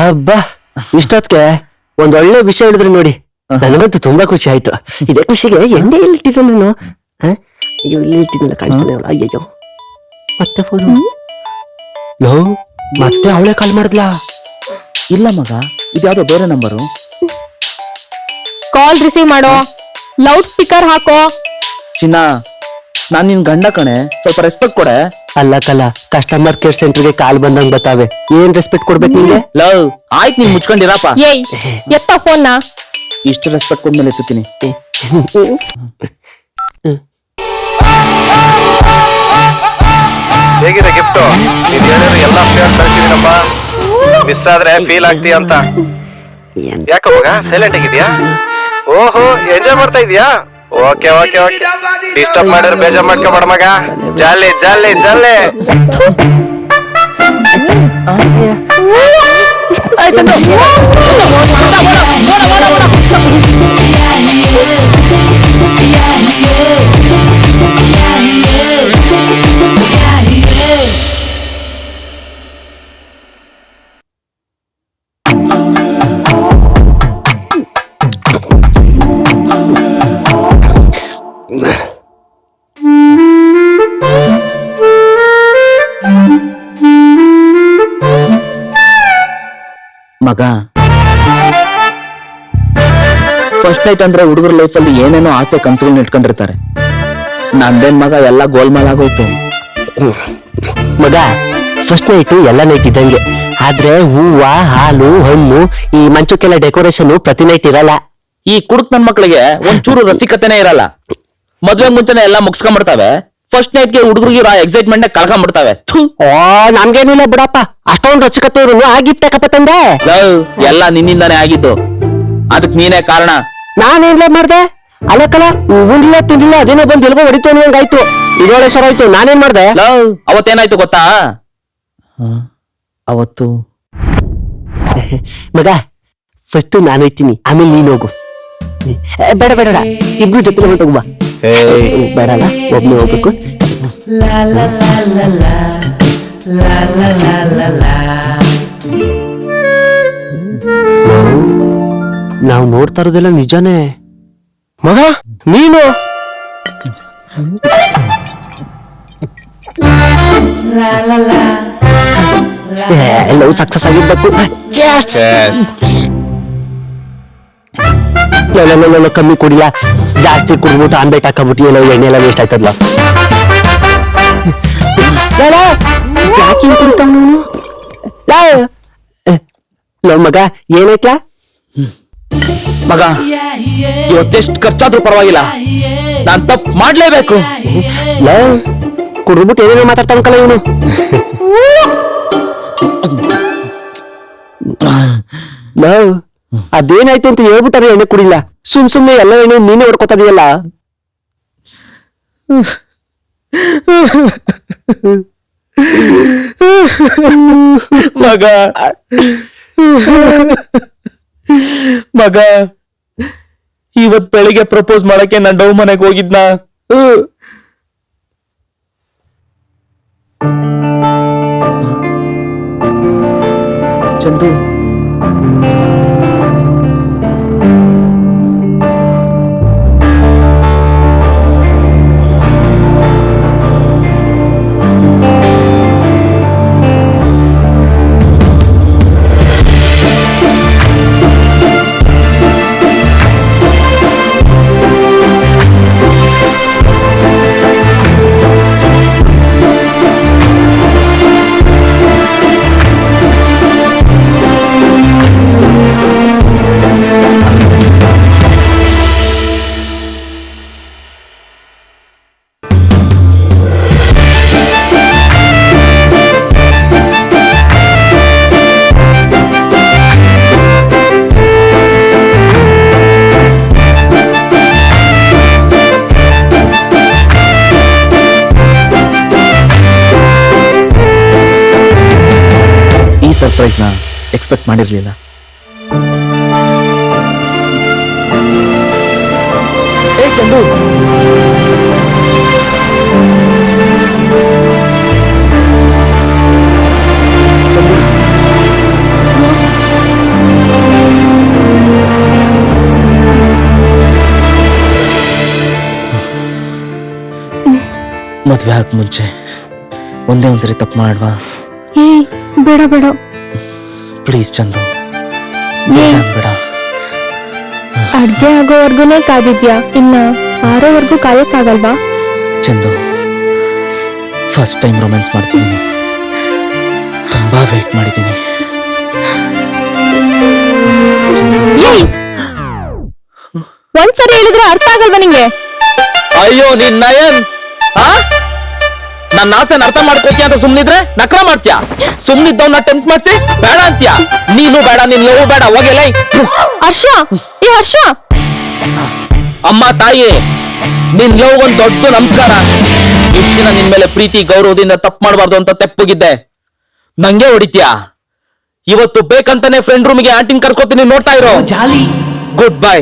ಹಬ್ಬ ಇಷ್ಟೊತ್ಗೆ ಒಂದೊಳ್ಳೆ ವಿಷಯ ಹೇಳಿದ್ರೆ ನೋಡಿ, ನನಗಂತೂ ತುಂಬಾ ಖುಷಿ ಆಯ್ತು. ಇದೇ ಖುಷಿಗೆ ಎಣ್ಣೆ ಎಲ್ಲಿ ಇಟ್ಟಿದ್ದೆ ನಾನು? ಇಲ್ಲಿ ಇಟ್ಟಿದ್ದಿಲ್ಲ, ಕಾಣಿಸ್ತಾನೆ. ಅಯ್ಯಯ್ಯೋ, ಮತ್ತೆ ಫೋನ್ ಲವ್, ಮತ್ತೆ ಅವಳೇ ಕಾಲ್ ಮಾಡಿದ್ಲಾ? ಇಲ್ಲ ಮಗ, ಇದ್ಯಾವುದೋ ಬೇರೆ ನಂಬರು. ಕಾಲ್ ರಿಸೀವ್ ಮಾಡೋ, ಲೌಡ್ ಸ್ಪೀಕರ್ ಹಾಕೋ. ಚಿನ್ನ, ನಾನ್ ನಿನ್ ಗಂಡ ಕಣೆ, ಸ್ವಲ್ಪ ರೆಸ್ಪೆಕ್ಟ್ ಕೊಡೆ. ಅಲ್ಲ ಕಲ, ಕಸ್ಟಮರ್ ಕೇರ್ ಸೆಂಟರ್ಗೆ ಕಾಲ್ ಬಂದಂಗ್ ಬರ್ತಾವೆ, ಏನ್ ರೆಸ್ಪೆಕ್ಟ್ ಕೊಡ್ಬೇಕು ನಿಂಗೆ? ಲವ್ ಆಯ್ತು, ನೀನ್ ಮುಚ್ಕೊಂಡಿರಪ್ಪ. ಏಯ್ ಎತ್ತ ಫೋನ್ನ. ಇಷ್ಟು ರೆಸ್ಪೆಕ್ಟ್ ಕೊಡ್ಮೇಲೆ ಎತ್ತುತ್ತೀನಿ. ಹೇಗಿದೆ ಗಿಫ್ಟ್? ನೀನ್ ಹೇಳಿದ್ರೆ ಎಲ್ಲ ಫ್ಲೇವರ್ ಕಳ್ಸಿದೀನಪ್ಪ. ಮಿಸ್ ಆದ್ರೆ ಫೀಲ್ ಆಗ್ತೀಯ ಅಂತ. ಯಾಕ ಮಗ ಸೈಲೆಂಟ್ ಆಗಿದ್ಯಾ? ಓಹೋ, ಎಂಜಾಯ್ ಮಾಡ್ತಾ ಇದೀಯಾ? ಓಕೆ ಓಕೆ ಓಕೆ, ಡಿಸ್ಟರ್ಬ್ ಮಾಡಿದ್ರೆ ಬೇಜಾರ್ ಮಾಡ್ಕೊಬೇಡ ಮಗ. ಜಾಲಿ ಜಾಲಿ ಜಾಲಿ. ಮಗ, ಫಸ್ಟ್ ನೈಟ್ ಅಂದ್ರೆ ಹುಡುಗರ ಲೈಫಲ್ಲಿ ಏನೇನೋ ಆಸೆ ಕನಸುಗಳನ್ನ ಇಟ್ಕೊಂಡಿರ್ತಾರೆ. ನಂದೇನ್ ಮಗ, ಎಲ್ಲ ಗೋಲ್ಮಾಲ್ ಆಗೋಯ್ತು. ಮಗ, ಫಸ್ಟ್ ನೈಟ್ ಎಲ್ಲ ನೈಟ್ ಇದ್ದಂಗೆ, ಆದ್ರೆ ಹೂವ, ಹಾಲು, ಹಣ್ಣು, ಈ ಮಂಚಕ್ಕೆಲ್ಲ ಡೆಕೋರೇಷನ್ ಪ್ರತಿ ನೈಟ್ ಇರಲ್ಲ. ಈ ಕುಡುಕ್ ನನ್ ಮಕ್ಳಿಗೆ ಒಂಚೂರು ರಸಿಕತೆನೇ ಇರಲ್ಲ. ಮದ್ವೆ ಮುಂಚೆನೆ ಎಲ್ಲ ಮುಗಿಸ್ಕೊಂಡ್ಬಿಡ್ತಾವೆ. ಫಸ್ಟ್ ನೈಟ್ಗೆ ಹುಡುಗರಿಗೆ ಎಕ್ಸೈಟ್ಮೆಂಟ್ ಕಳ್ಕೊಂಡ್ಬಿಡ್ತಾವೆ. ಓ, ನಮ್ಗೇನಿಲ್ಲ ಬಿಡಪ್ಪ, ಅಷ್ಟೊಂದು ರಚಿಕತೆ ಇರೋನು ಆಗಿತ್ತಕಪ್ಪ ತಂದೆ. ಎಲ್ಲ ನಿನ್ನಿಂದಾನೇ ಆಗಿತ್ತು, ಅದಕ್ ನೀನೇ ಕಾರಣ. ನಾನೇನ್ಲೇ ಮಾಡ್ದೆ? ಅಲ್ಲಕ್ಕಲ್ಲ, ಉಂಡಿಲ್ಲ ತಿಂಡಿಲ್ಲ ಅದೇನೋ ಬಂದು ಎಲ್ಗೋ ಹೊಡಿತು ಅನ್ನೋಂಗಾಯ್ತು. ಇದೊಳೆ ಸರ್ ಆಯ್ತು, ನಾನೇನ್ ಮಾಡ್ದೆ? ಅವತ್ತೇನಾಯ್ತು ಗೊತ್ತಾ? ಅವತ್ತು ಮಗ, ಫಸ್ಟ್ ನಾನು ಹೋಯ್ತೀನಿ, ಆಮೇಲೆ ನೀನ್ ಹೋಗು. ಬೇಡ ಬೇಡ, ಇಬ್ರು ಜೊತೆ ಹೊಂಟೋಗುವ. ಬೇಡಲ್ಲ, ಒಬ್ನೇ ಹೋಗ್ಬೇಕು. ನಾವು ನೋಡ್ತಾ ಇರೋದೆಲ್ಲ ನಿಜಾನೇ. ಮಗ, ನೀನು ಲವ್ ಸಕ್ಸಸ್ ಆಗಿರ್ಬೇಕು. ಕಮ್ಮಿ ಕುಡಿಯ, ಜಾಸ್ತಿ ಕುಡ್ಬಿಟ್ಟು ಆನ್ಬೈಟ್ ಹಾಕಬಿಟ್ಟು ಎಲ್ಲ ಎಣ್ಣೆ ಎಲ್ಲ ವೇಸ್ಟ್ ಆಯ್ತದ್ಲ. ಯಾಕೆ ಕುಡಿತಾವ ನೀನು? ಲವ್ ಮಗ, ಏನಾಯ್ತಲ್ಲ ಮಗ? ಇವತ್ತೆಷ್ಟು ಖರ್ಚಾದ್ರೂ ಪರವಾಗಿಲ್ಲ, ನಾನ್ ತಪ್ಪು ಮಾಡ್ಲೇಬೇಕು. ಲವ್ ಕುಡ್ಬಿಟ್ಟು ಏನೇನೋ ಮಾತಾಡ್ತಾನಕಲ್ಲ ಇವನು. ಲವ್, ಅದೇನಾಯ್ತು ಅಂತ ಹೇಳ್ಬಿಟ್ಟಾರೆ, ಎಣ್ಣೆ ಕುಡಿಲ್ಲ. ಸುಮ್ನೆ ಎಲ್ಲ ಎಣ್ಣೆ ನೀನೇ ಹೊಡ್ಕೊತದೀಯಲ್ಲ. ಮಗ ಮಗ, ಇವತ್ ಬೆಳಿಗ್ಗೆ ಪ್ರಪೋಸ್ ಮಾಡಕ್ಕೆ ನಾನ್ ಡವ್ ಮನೆಗೆ ಹೋಗಿದ್ನ. ಚಂದು, ಸರ್ಪ್ರೈಸ್ ನ ಎಕ್ಸ್ಪೆಕ್ಟ್ ಮಾಡಿರ್ಲಿಲ್ಲ. ಚಂದು, ಚಂದು, ಮದ್ವೆ ಆಗ ಮುಂಚೆ ಒಂದೇ ಒಂದ್ಸರಿ ತಪ್ಪು ಮಾಡ್ವಾ ಏ ಬೇಡ ಬೇಡ. ಪ್ಲೀಸ್ ಚಂದು, ಏ ಬೇಡ. ಅಡ್ಗೆ ಆಗೋವರ್ಗುನೇ ಕಾದಿದ್ಯಾ, ಇನ್ನ ಆರೋವರ್ಗೂ ಕಾಯಕ್ಕಾಗಲ್ವಾ? ಚಂದು, ಫಸ್ಟ್ ಟೈಮ್ ರೊಮ್ಯಾನ್ಸ್ ಮಾಡ್ತಿದ್ದೀನಿ, ತುಂಬಾ ವೇಟ್ ಮಾಡಿದ್ದೀನಿ. ಏಯ್ ಒಂದ್ಸರಿ ಹೇಳಿದ್ರೆ ಅರ್ಥ ಆಗಲ್ವಾ ನಿಂಗೆ? ಅಯ್ಯೋ ನಿನ್ ನಯನ್, ನನ್ನ ಆಸೆನ ಅರ್ಥ ಮಾಡ್ಕೋತೀಯ ಅಂತ ಸುಮ್ನಿದ್ರೆ ನಕ್ರ ಮಾಡ್ತೀಯ, ಸುಮ್ನಿದ್ದವನ್ನ ಟೆಂಪ್ಟ್ ಮಾಡ್ಸಿ ಬೇಡ ಅಂತೀಯ. ನೀನು ಬೇಡ, ನಿನ್ ಲವ್ ಬೇಡ, ಹೋಗಿಲ್ಲ. ಹರ್ಷ, ಏ ಹರ್ಷ, ಅಮ್ಮ ತಾಯಿ, ನಿನ್ ಲವ್ ಒಂದ್ ದೊಡ್ಡ ನಮಸ್ಕಾರ. ಇಷ್ಟ ದಿನ ನಿನ್ ಮೇಲೆ ಪ್ರೀತಿ ಗೌರವದಿಂದ ತಪ್ಪು ಮಾಡಬಾರ್ದು ಅಂತ ತೆಪ್ಪಗಿದ್ದೆ, ನಂಗೆ ಹೊಡಿತೀಯ. ಇವತ್ತು ಬೇಕಂತಾನೆ ಫ್ರೆಂಡ್ ರೂಮ್ಗೆ ಆಂಟಿನ್ ಕರ್ಸ್ಕೊತೀನಿ, ನೋಡ್ತಾ ಇರೋ. ಜಾಲಿ. Goodbye.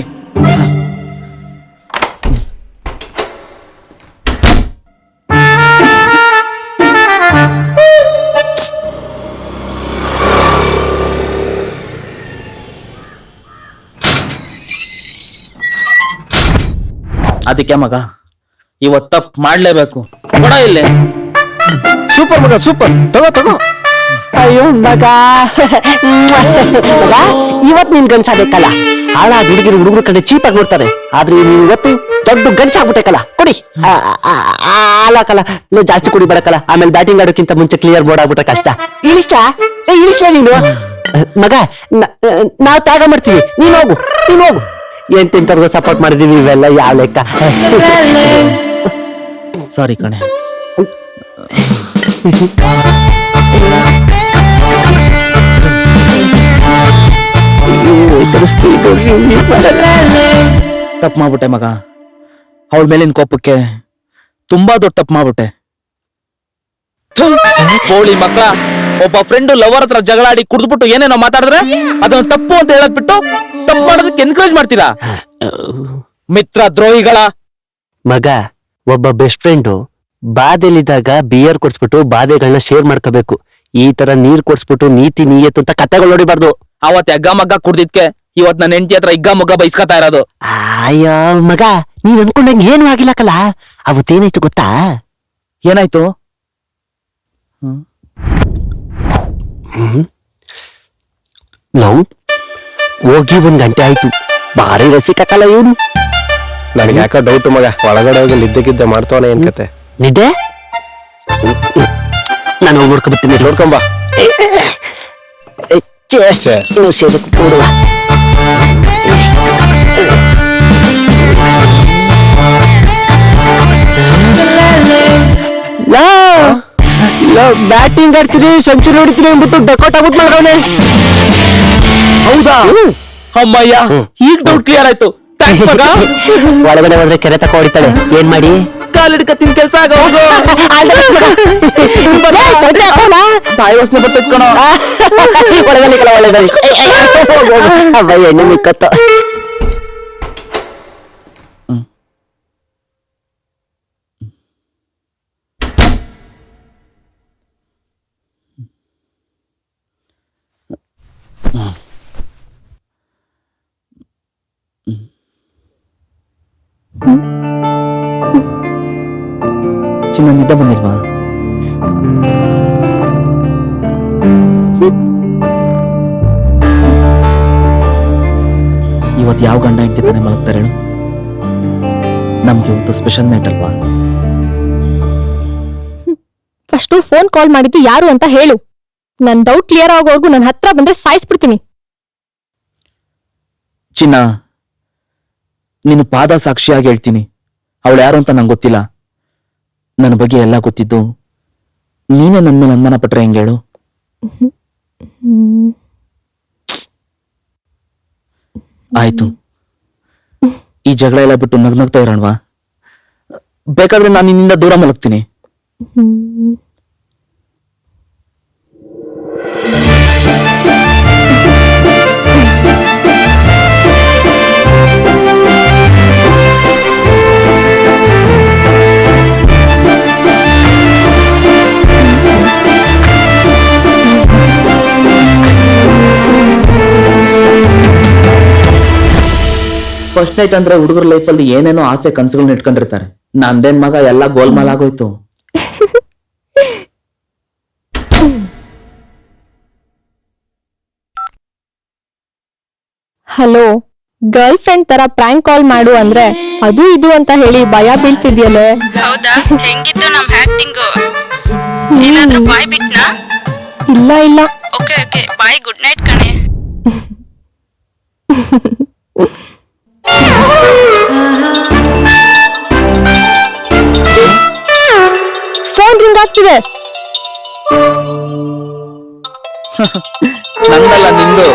ಅದಕ್ಕೆ ಮಗ ಇವತ್ ತಪ್ಪು ಮಾಡ್ಲೇಬೇಕು. ಕೊಡ ಇಲ್ಲಿ. ಸೂಪರ್ ಮಗ, ಸೂಪರ್. ತಗೋ ತಗೋ. ಅಯ್ಯೋ ಮಗ, ಮಗ ಇವತ್ ನಿನ್ ಗಂಡ್ಸಾಗಬೇಕಲ್ಲ. ಹಾಳಾದ ಹುಡುಗರು ಕಡೆ ಚೀಪಾಗಿ ನೋಡ್ತಾರೆ, ಆದ್ರೆ ನೀನ್ ಇವತ್ತು ದೊಡ್ಡ ಗಂಡ್ಸಾಗ್ಬಿಟ್ಟೇಕಲ್ಲ. ಕೊಡಿ. ಅಲ್ಲಕಲ್ಲ, ಜಾಸ್ತಿ ಕುಡಿ ಬರಕಲ್ಲ, ಆಮೇಲೆ ಬ್ಯಾಟಿಂಗ್ ಆಡೋಕ್ಕಿಂತ ಮುಂಚೆ ಕ್ಲಿಯರ್ ಬೋರ್ಡ್ ಆಗ್ಬಿಟ್ರೆ ಕಷ್ಟ. ಇಳಿಸ್ಲಾ ನೀನು ಮಗ. ನಾವ್ ತ್ಯಾಗ ಮಾಡ್ತೀವಿ, ನೀನ್ ಹೋಗು. ಎಂತೆಂತರ್ಗು ಸಪೋರ್ಟ್ ಮಾಡಿದೀವಿ, ಇವೆಲ್ಲ ಯಾವ ಲೆಕ್ಕ? ಸಾರಿ ಕಣೆ. ತಪ್ಪು ಮಾಡ್ಬಿಟ್ಟೆ ಮಗ, ಅವಳ ಮೇಲಿನ ಕೋಪಕ್ಕೆ ತುಂಬಾ ದೊಡ್ಡ ತಪ್ಪು ಮಾಡ್ಬಿಟ್ಟೆ. ಹೋಳಿ ಮಕ್ಕಳ, ಒಬ್ಬ ಫ್ರೆಂಡ್ ಲವರ್ ಹತ್ರ ಜಗಳಾಡಿ ಕುಡ್ದ್ಬಿಟ್ಟು ಏನೇನೋ ಮಾತಾಡಿದ್ರೆ ಅದನ್ನ ತಪ್ಪು ಅಂತ ಹೇಳದ್ ಬಿಟ್ಟು ತಪ್ಪು ಮಾಡೋದಕ್ಕೆ ಎನ್ಕರೇಜ್ ಮಾಡ್ತೀರಾ? ಮಿತ್ರ ದ್ರೋಹಿಗಳ ಮಗ. ಒಬ್ಬ ಬೆಸ್ಟ್ ಫ್ರೆಂಡು ಬಾಧೆಲಿದ್ದಾಗ ಬಿಯರ್ ಕೊಡ್ಸ್ಬಿಟ್ಟು ಬಾಧೆಗಳನ್ನ ಶೇರ್ ಮಾಡ್ಕೋಬೇಕು. ಈ ತರ ನೀರ್ ಕೊಡ್ಸ್ಬಿಟ್ಟು ನೀತಿ ನೀಯತ್ತು ಅಂತ ಕತೆಗಳು ನೋಡಿಬಾರ್ದು. ಅವತ್ ಎಗ್ಗ ಮಗ್ಗ ಕುಡ್ದಿದ್ಕೆ ಇವತ್ ನನ್ನ ಹೆಂಡತಿ ಹತ್ರ ಇಗ್ಗ ಮೊಗ್ಗ ಬೈಸ್ಕೊತಾ ಇರೋದು. ಅಯ್ಯೋ ಮಗ, ನೀನ್ ಅನ್ಕೊಂಡಂಗೆ ಏನು ಆಗಿಲ್ಲಕಲ್ಲ. ಅವತ್ತೇನಾಯ್ತು ಗೊತ್ತಾ? ಏನಾಯ್ತು? ನಾವು ಹೋಗಿ 1 ಗಂಟೆ ಆಯ್ತು. ಭಾರಿ ರಸಿಕಲ್ಲ ಇವನು. ನನಗೆ ಯಾಕೋ ಡೌಟ್ ಮಗ, ಒಳಗಡೆ ಹೋಗಿ ನಿದ್ದೆಗಿದ್ದೆ ಮಾಡ್ತಾವನೆ ಏನ್ ಕತೆ? ನಿದ್ದೆ? ನಾನು ಹೋಗಿ ನೋಡ್ಕೊಂಬರ್ತೀನಿ. ನೋಡ್ಕೊಂಬ. ಸೇದಕ್ಕೆ ಕೊಡುವ. ಬ್ಯಾಟಿಂಗ್ ಆಡ್ತೀನಿ, ಸೆಂಚುರಿ ಹೊಡಿತೀನಿ ಅಂದ್ಬಿಟ್ಟು ಡಕೌಟ್ ಆಗ್ಬಿಟ್ಟು ಮಾಡ್ರವನೆ. ಹೌದಾ? ಅಮ್ಮಯ್ಯ, ಈಗ ಡೌಟ್ ಕ್ಲಿಯರ್ ಆಯ್ತು. Thanks ಮಗ. ಒಳಗಡೆ ಹೋದ್ರೆ ಕೆರೆ ತಕ ಹೊಡಿತಾಳೆ. ಏನ್ ಮಾಡಿ? ಕಾಲಿಡ್ಕತ್ತಿನ ಕೆಲ್ಸ ಆಗ ಹೋಗು. ಬಾಯಿ ವಾಸನೆ ಬರ್ತೈತ್ ಕಣೋ. ಒಳಗಡೆ ಅಬ್ಬ ಎಣ್ಣೆ ಮಿಕ್ಕತ್ತ. ಚಿನ್ನ ನಿದ್ದೆ ಬಂದಿಲ್ವಾ? ಇವತ್ತು ಯಾವ ಗಂಡ ಹೆಂಡತಿ ತಾನೆ ಮಲಗ್ತಾರೆ ಹೇಳು? ನಮ್ಗೆ ಇವತ್ತು ಸ್ಪೆಷಲ್ ನೈಟ್ ಅಲ್ವಾ? ಫಸ್ಟು ಫೋನ್ ಕಾಲ್ ಮಾಡಿದ್ದು ಯಾರು ಅಂತ ಹೇಳು. ನನ್ ಡೌಟ್ ಕ್ಲಿಯರ್ ಆಗೋವರೆಗೂ ನನ್ನ ಹತ್ರ ಬಂದ್ರೆ ಸಾಯಿಸ್ಬಿಡ್ತೀನಿ. ಚಿನ್ನ, ನೀನು ಪಾದ ಸಾಕ್ಷಿಯಾಗಿ ಹೇಳ್ತೀನಿ, ಅವಳು ಯಾರು ಅಂತ ನಂಗೆ ಗೊತ್ತಿಲ್ಲ. ನನ್ನ ಬಗ್ಗೆ ಎಲ್ಲ ಗೊತ್ತಿದ್ದು ನೀನೇ ನನ್ನ ಮೇಲೆ ಅನುಮಾನ ಪಟ್ರೆ ಹೆಂಗೆ ಹೇಳು? ಆಯ್ತು, ಈ ಜಗಳ ಎಲ್ಲ ಬಿಟ್ಟು ನಗ್ನಗ್ತಾ ಇರೋಣವಾ? ಬೇಕಾದ್ರೆ ನಾನು ನಿನ್ನಿಂದ ದೂರ ಮಲಗ್ತೀನಿ. ಫಸ್ಟ್ ನೈಟ್ ಅಂದ್ರೆ ಹುಡುಗರ ಲೈಫಲ್ಲಿ ಏನೇನೋ ಆಸೆ ಕನ್ಸುಗಳನ್ನ ಇಟ್ಕೊಂಡಿರ್ತಾರೆ. ನಂದೇನ್ ಮಗ ಎಲ್ಲ ಗೋಲ್ಮಾಲ್ ಆಗೋಯ್ತು. ಹಲೋ, ಗರ್ಲ್ ಫ್ರೆಂಡ್ ತರ ಪ್ರ್ಯಾಂಕ್ ಕಾಲ್ ಮಾಡು ಅಂದ್ರೆ ಅದು ಇದು ಅಂತ ಹೇಳಿ ಭಯ ಬೀಳ್ತಿದ್ಯಲ್ಲೇ. ಹೌದಾ? ಹೆಂಗಿತ್ತು ನಮ್ ಆಕ್ಟಿಂಗು? ಏನಾದ್ರೂ ಬಾಯ್ ಬಿಟ್ನಾ? ಇಲ್ಲ ಇಲ್ಲ. ಓಕೆ ಓಕೆ, ಬಾಯ್, ಗುಡ್ ನೈಟ್ ಕಣೆ. ಫೋನ್ ರಿಂಗ್ ಆಗ್ತಿದೆ. ನಂದಲ್ಲ, ನಿಂದು.